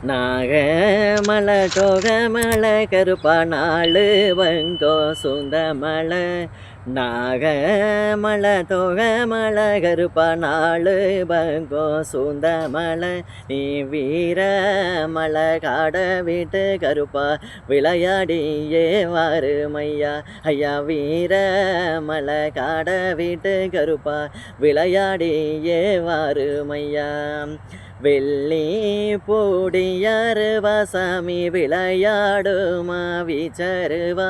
நாகமலை டோகமலை கருப்பா நாளு வங்கோ சுந்தமலை நாகமலை டோகமலை கருப்பா நாளு வங்கோ சுந்தமலை நீ வீரமலை காட வீட்டு கருப்பா விளையாடியே வாருமையா ஐயா வீரமலை காட வீட்டு கருப்பா விளையாடியே வாருமையா வெள்ளி போடியாருவா சாமி விளையாடுமா வீச்சருவா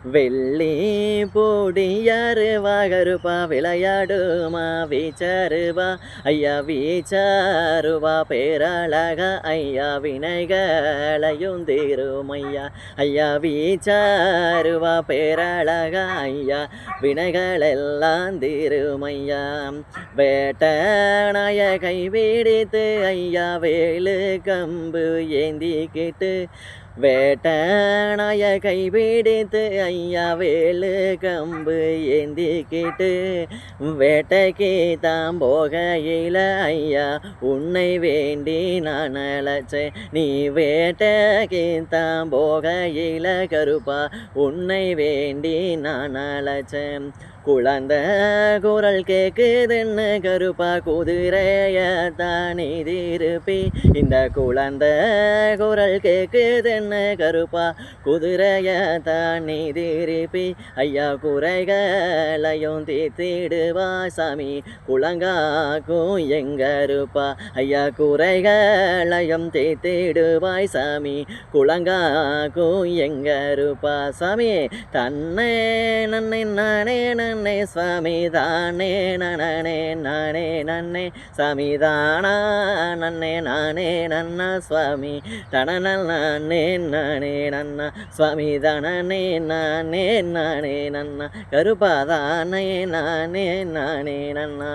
வெள்ளி போடியாருவா கருப்பா விளையாடுமா வீச்சருவா ஐயா வீச்சருவா பேரழகா ஐயா வினைகளையும் தீருமையா ஐயா வீச்சருவா பேரழகா ஐயா வினைகளெல்லாம் தீருமையா வேட்டனாய கைவிடித்து ஐயா வேலு கம்பு ஏந்திக்கிட்டு வேட்டனாய கைபிடித்து ஐயா வேலு கம்பு ஏந்திக்கிட்டு வேட்டைக்கு தான் போகையில் ஐயா உன்னை வேண்டி நான் அழைச்சேன் நீ வேட்டைக்கு தான் போகையில் கருப்பா உன்னை வேண்டி நான் அழைச்சேன் குழந்த குரல் கேக்குதுன்னு கருப்பா குதிரைய தானே திருப்பி இந்த குழந்த குரல் கேக்குதுன்னு கருப்பா குதிரைய தானே திருப்பி ஐயா குறைகளையும் தீர்த்திடுவா சாமி குளங்காக்கும் எங்கருப்பா ஐயா குறைகளையும் தீர்த்திடுவாய் சாமி குளங்காக்கும் எங்கருப்பா சாமி தன்னை நன்னை நானே நன்னே சுவாமி தானே நனனே நானே நன்னே சாமி தானா நன்னே நானே நன்னா சுவாமி தனனே நானே நன்னா சுவாமி தனனே நானே நானே நன்னா கருப்பா தானே நானே நானே நன்னா